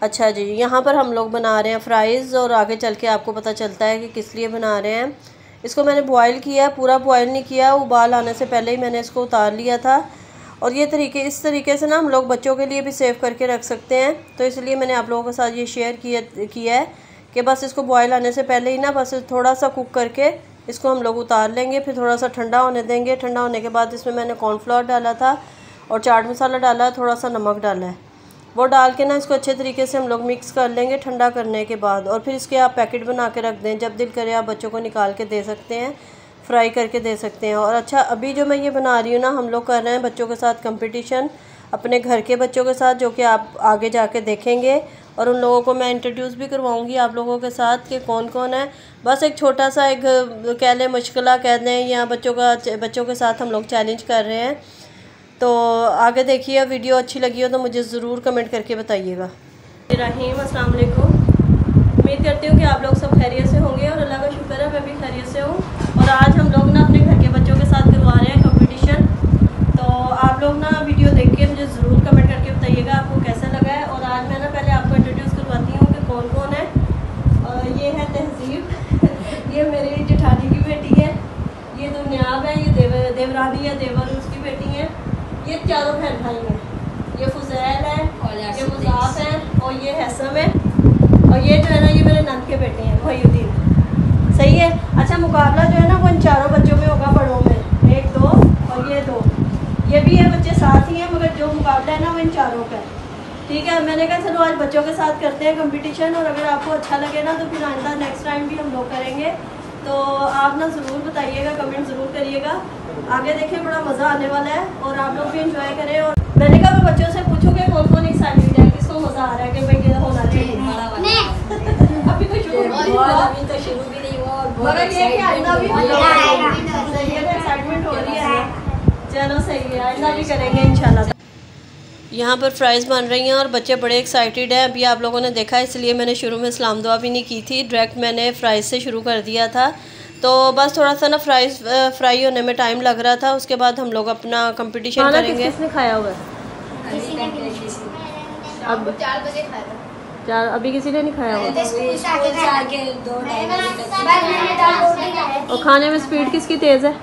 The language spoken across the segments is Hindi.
अच्छा जी, यहाँ पर हम लोग बना रहे हैं फ़्राइज़ और आगे चल के आपको पता चलता है कि किस लिए बना रहे हैं। इसको मैंने बॉयल किया, पूरा बॉयल नहीं किया, उबाल आने से पहले ही मैंने इसको उतार लिया था। और ये इस तरीके से ना हम लोग बच्चों के लिए भी सेव करके रख सकते हैं, तो इसलिए मैंने आप लोगों के साथ ये शेयर किया है कि बस इसको बॉयल आने से पहले ही ना बस थोड़ा सा कुक करके इसको हम लोग उतार लेंगे, फिर थोड़ा सा ठंडा होने देंगे। ठंडा होने के बाद इसमें मैंने कॉर्नफ्लोर डाला था और चाट मसाला डाला, थोड़ा सा नमक डाला है। वो डाल के ना इसको अच्छे तरीके से हम लोग मिक्स कर लेंगे ठंडा करने के बाद। और फिर इसके आप पैकेट बना के रख दें, जब दिल करे आप बच्चों को निकाल के दे सकते हैं, फ्राई करके दे सकते हैं। और अच्छा, अभी जो मैं ये बना रही हूँ ना, हम लोग कर रहे हैं बच्चों के साथ कंपटीशन, अपने घर के बच्चों के साथ, जो कि आप आगे जाके देखेंगे। और उन लोगों को मैं इंट्रोड्यूस भी करवाऊँगी आप लोगों के साथ कि कौन कौन है। बस एक छोटा सा एक कह लें मुश्किल कह दें, या बच्चों के साथ हम लोग चैलेंज कर रहे हैं। तो आगे देखिए, वीडियो अच्छी लगी हो तो मुझे ज़रूर कमेंट करके बताइएगा। रहीम, अस्सलाम वालेकुम। उम्मीद करती हूँ कि आप लोग सब खैरियत से होंगे और अल्लाह का शुक्र है मैं भी खैरियत से हूँ। और आज हम लोग ना अपने घर के बच्चों के साथ करवा रहे हैं कंपटीशन। तो आप लोग ना वीडियो देख के मुझे ज़रूर कमेंट करके बताइएगा आपको कैसा लगा है। और आज मैं ना पहले आपको इंट्रोड्यूस करवाती हूँ कि कौन कौन है। ये है तहज़ीब ये मेरी जेठानी की बेटी है। ये दुनियाब है, ये देवरानी है, देवर उसकी बेटी है। ये चारों बहन भाई हैं। ये फुज़ैल है, ये मुज़ाफ़ है और ये हैसम है। और ये जो है ना, ये मेरे नंद के बेटे हैं, मोहिउद्दीन। सही है। अच्छा, मुकाबला जो है ना वो इन चारों बच्चों में होगा, बड़ों में 1 2 और ये 2। ये भी है, बच्चे साथ ही हैं, मगर जो मुकाबला है ना वो इन चारों का है। ठीक है, मैंने कहा चलो आज बच्चों के साथ करते हैं कंपटीशन। और अगर आपको अच्छा लगे ना तो फिर आइंदा नेक्स्ट टाइम भी हम लोग करेंगे। तो आप ना ज़रूर बताइएगा, कमेंट ज़रूर करिएगा। आगे देखिए, बड़ा मज़ा आने वाला है और आप लोग भी इंजॉय करें। और मैंने कहा मैं बच्चों से पूछूंगी कौन कौन एक्साइटेड है, किसको मज़ा आ रहा है कि भाई ये होना चाहिए। अभी तो शुरू भी नहीं हुआ, मगर ये कि आइंदा भी एक्साइटमेंट हो रही है। चलो सही है, आइंदा भी करेंगे इंशाल्लाह। यहाँ पर फ्राइज़ बन रही हैं और बच्चे बड़े एक्साइटेड हैं। अभी आप लोगों ने देखा, इसलिए मैंने शुरू में सलाम दुआ भी नहीं की थी, डायरेक्ट मैंने फ्राइज़ से शुरू कर दिया था। तो बस थोड़ा सा ना फ्राई होने में टाइम लग रहा था। उसके बाद हम लोग अपना कंपटीशन करेंगे। किसने खाया हुआ है? अब 4 बजे खाया। अभी किसी ने नहीं खाया हुआ। और खाने में स्पीड किसकी तेज़ है?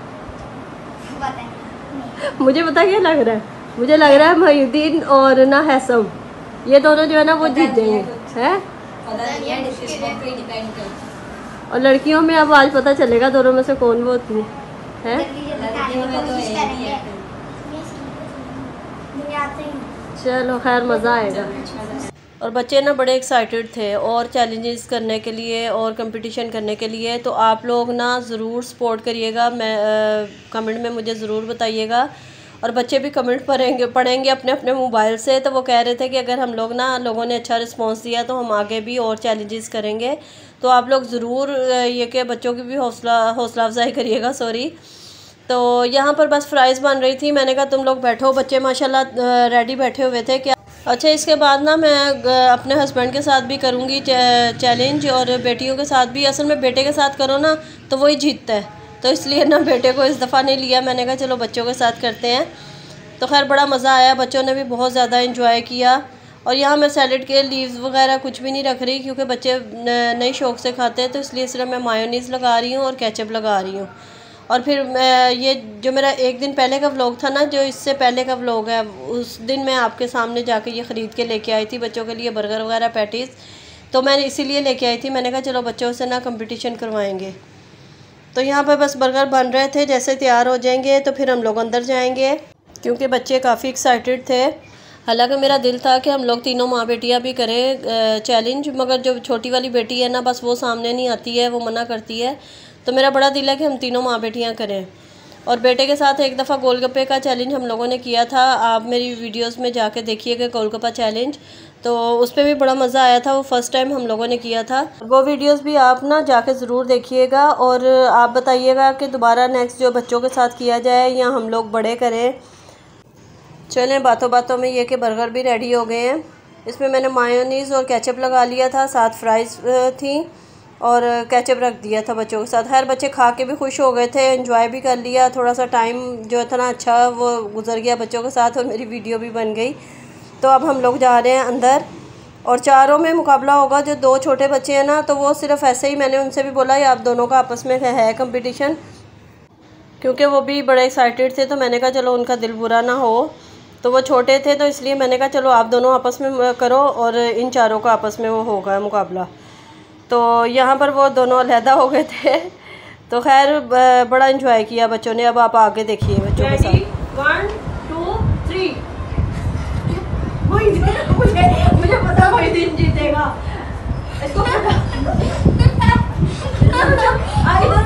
मुझे पता क्या लग रहा है, मुझे लग रहा है मोहिउद्दीन और ना हैसम, ये दोनों जो है ना वो जीत जाएंगे हैं। और लड़कियों में अब आज पता चलेगा दोनों में से कौन वो होती है। चलो खैर, मज़ा आएगा। और बच्चे ना बड़े एक्साइटेड थे और चैलेंजेस करने के लिए और कंपटीशन करने के लिए। तो आप लोग ना ज़रूर सपोर्ट करिएगा, मैं कमेंट में मुझे ज़रूर बताइएगा। और बच्चे भी कमेंट पढ़ेंगे अपने अपने मोबाइल से। तो वो कह रहे थे कि अगर हम लोग ना लोगों ने अच्छा रिस्पांस दिया तो हम आगे भी और चैलेंजेस करेंगे। तो आप लोग ज़रूर ये कि बच्चों की भी हौसला अफजाई करिएगा। सॉरी। तो यहाँ पर बस फ्राइज़ बन रही थी। मैंने कहा तुम लोग बैठो, बच्चे माशाल्लाह रेडी बैठे हुए थे कि अच्छा। इसके बाद ना मैं अपने हस्बैंड के साथ भी करूँगी चैलेंज और बेटियों के साथ भी। असल में बेटे के साथ करो ना तो वही जीतता है, तो इसलिए ना बेटे को इस दफ़ा नहीं लिया। मैंने कहा चलो बच्चों के साथ करते हैं। तो खैर बड़ा मज़ा आया, बच्चों ने भी बहुत ज़्यादा इंजॉय किया। और यहाँ मैं सैलड के लीव्स वगैरह कुछ भी नहीं रख रही, क्योंकि बच्चे नई शौक़ से खाते हैं। तो इसलिए सिर्फ मैं मायोनीज़ लगा रही हूँ और केचप लगा रही हूँ। और फिर ये जो मेरा एक दिन पहले का व्लॉग था ना, जो इससे पहले का व्लॉग है, उस दिन मैं आपके सामने जाके ये ख़रीद के लेके आई थी बच्चों के लिए बर्गर वगैरह, पैटीज़। तो मैंने इसीलिए लेके आई थी, मैंने कहा चलो बच्चों से ना कंपटीशन करवाएंगे। तो यहाँ पर बस बर्गर बन रहे थे, जैसे तैयार हो जाएंगे तो फिर हम लोग अंदर जाएंगे, क्योंकि बच्चे काफ़ी एक्साइटेड थे। हालांकि मेरा दिल था कि हम लोग तीनों माँ बेटियाँ भी करें चैलेंज, मगर जो छोटी वाली बेटी है ना, बस वो सामने नहीं आती है, वो मना करती है। तो मेरा बड़ा दिल है कि हम तीनों माँ बेटियाँ करें। और बेटे के साथ एक दफ़ा गोलगप्पे का चैलेंज हम लोगों ने किया था, आप मेरी वीडियोस में जाके देखिएगा गोलगप्पा चैलेंज। तो उस पर भी बड़ा मज़ा आया था, वो फ़र्स्ट टाइम हम लोगों ने किया था। वो वीडियोस भी आप ना जाके ज़रूर देखिएगा और आप बताइएगा कि दोबारा नेक्स्ट जो बच्चों के साथ किया जाए या हम लोग बड़े करें। चलें, बातों बातों में ये कि बर्गर भी रेडी हो गए हैं। इसमें मैंने मायोनीज़ और केचप लगा लिया था, साथ फ्राइज़ थी और केचप रख दिया था बच्चों के साथ। हर बच्चे खा के भी खुश हो गए थे, एंजॉय भी कर लिया। थोड़ा सा टाइम जो इतना अच्छा वो गुजर गया बच्चों के साथ और मेरी वीडियो भी बन गई। तो अब हम लोग जा रहे हैं अंदर और चारों में मुकाबला होगा। जो 2 छोटे बच्चे हैं ना, तो वो सिर्फ ऐसे ही, मैंने उनसे भी बोला ये आप दोनों का आपस में है कंपटीशन, क्योंकि वो भी बड़े एक्साइटेड थे। तो मैंने कहा चलो उनका दिल बुरा ना हो, तो वो छोटे थे तो इसलिए मैंने कहा चलो आप दोनों आपस में करो और इन चारों का आपस में वो होगा मुकाबला। तो यहाँ पर वो दोनों अलहदा हो गए थे। तो खैर बड़ा इंजॉय किया बच्चों ने। अब आप आगे देखिए बच्चों के साथ। 1 2 3 मुझे पता मोहिदीन जीतेगा। इसको इधर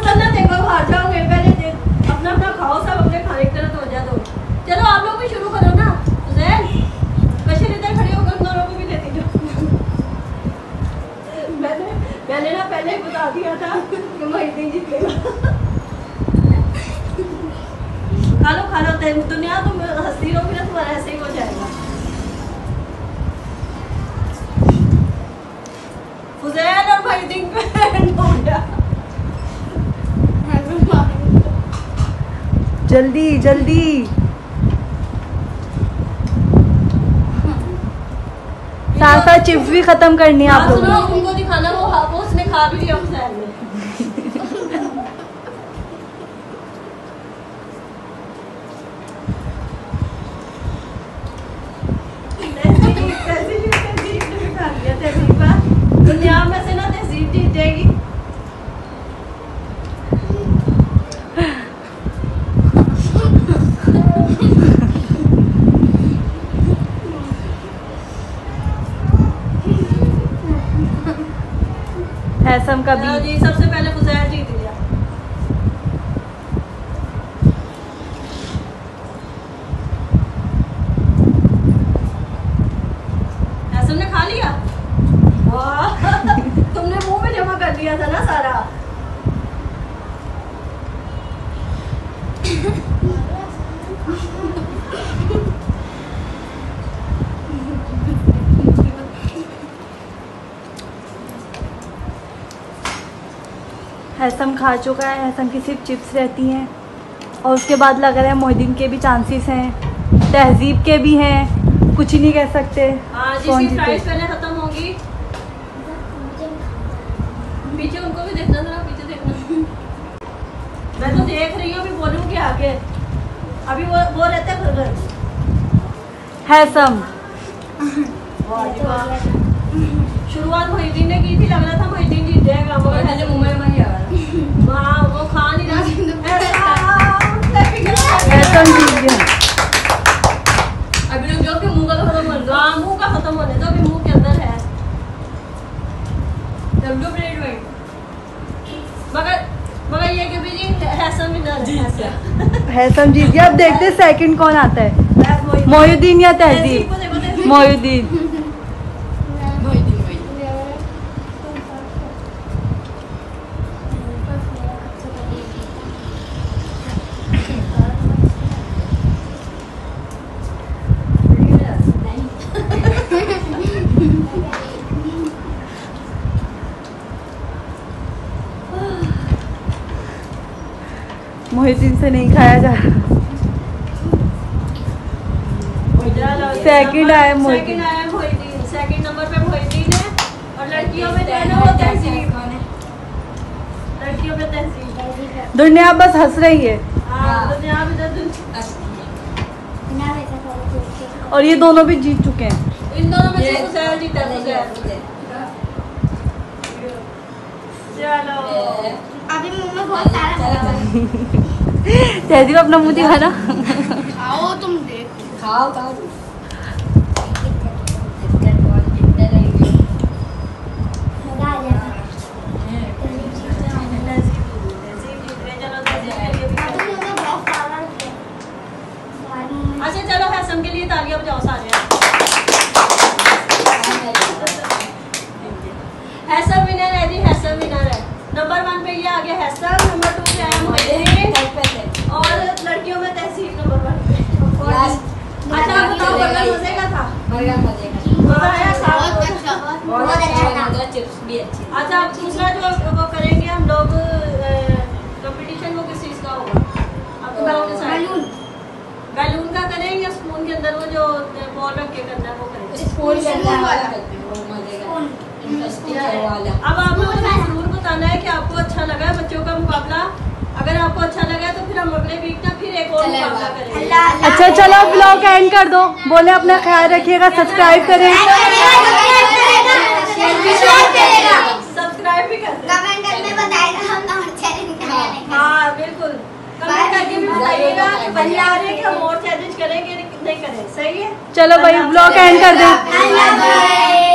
करना, देखो हार जाओगे। पहले अपना अपना खाओ, सब अपने खाने की तरफ हो जा दो। चलो आप लोग भी शुरू करो ना। बशर इधर खड़े होकर दोनों को भी देती जाओ। मैंने ना पहले ही बता दिया था कि मोहिदीन जीतेगा। खा लो दुनिया, तुम हंसती रहोगी ना तुम्हारा ऐसे ही हो जाएगा। फुज़ैल और मोहिदीन पे हो गया। जल्दी जल्दी साथ साथ चिप्स भी खत्म करनी है आप लोगों को। उनको दिखाना वो उसने खा भी लिया फुज़ैल ने। दुनिया में से ना तहजीब जीतेगी। हैसम का भी जी सबसे पहले फुज़ैल जीत लिया। हैसम ने खा लिया। वाह तुमने मुंह में जमा कर लिया था ना सारा। हैसम खा चुका है। हैसम की सिर्फ चिप्स रहती हैं और उसके बाद लग रहा है मोहिदीन के भी चांसेस हैं, तहजीब के भी हैं, कुछ ही नहीं कह सकते। जिसकी प्राइस पहले खत्म होगी। पीछे उनको भी देखना, जरा पीछे देखना। मैं तो देख रही हूँ, अभी बोलूँगी आगे। अभी वो रहता है बर्गर। हैसम शुरुआत मोहिदीन ने की थी, लग रहा था मोहिदीन जीत जाएगा, मगर पहले मुंह में नहीं आ रहा। वो खा नहीं रहा। हैसम जीत गया। अभी रुक जाओ कि मुंह का तो खत्म होने दो। मुंह का खत्म होने दो, अभी मुंह के अंदर है। मगर ये कि भी हैसम विनर है। हैसम जीत गया। अब देखते सेकंड कौन आता है, मोहिदीन या तहजीब। मोहिदीन मोहिदीन से नहीं खाया जा रहा। सेकंड आया मोहिदीन। सेकंड नंबर पे मोहिदीन है। और लड़कियों में जो है ना वो तहजीब। लड़कियों में तहजीब। दुनिया बस हंस रही है। दुनिया में और ये दोनों भी जीत चुके हैं। इन दोनों में से फुज़ैल जीता है। चलो अभी मुंह में बहुत सारा तहजीब अपना मुंह दिखाना। खाओ तुम, देख खाओ अच्छा चलो हैसम के लिए तालियां बजाओ सारे। हैसम विनर है जी, हैसम विनर है। नंबर 1 पे ये आ गया हैसम, नंबर 2 पे आया मोहिदीन और लड़कियों में तहसीब नंबर 1 पे। अच्छा बताओ बर्गर मजे का था? बर्गर मजे का मजा आया? बहुत अच्छा था। चिप्स भी अच्छी। अच्छा अब दूसरा जो वो करेंगे हम लोग कंपटीशन, वो किस चीज़ का होगा? अब तो बैलून का करें या स्पून के अंदर वो जो बॉल रख के करना है वो करें? स्पून के अंदर अब आप लोगों को जरूर बताना है कि आपको अच्छा लगा है बच्चों का मुकाबला। अगर आपको अच्छा लगा तो फिर हम अगले वीक ना फिर एक और मुकाबला करेंगे। अच्छा चलो ब्लॉग एंड कर दो, बोले अपना ख्याल रखिएगा, सब्सक्राइब करें, सब्सक्राइब भी करें, कमेंट करके बताएगा हम और चैलेंज। हाँ बिल्कुल, कमेंट करके भी बताइएगा कि बढ़िया आ रहे हैं कि हम और चैलेंज करेंगे नहीं करें। सही है, चलो भाई ब्लॉग एंड कर दें।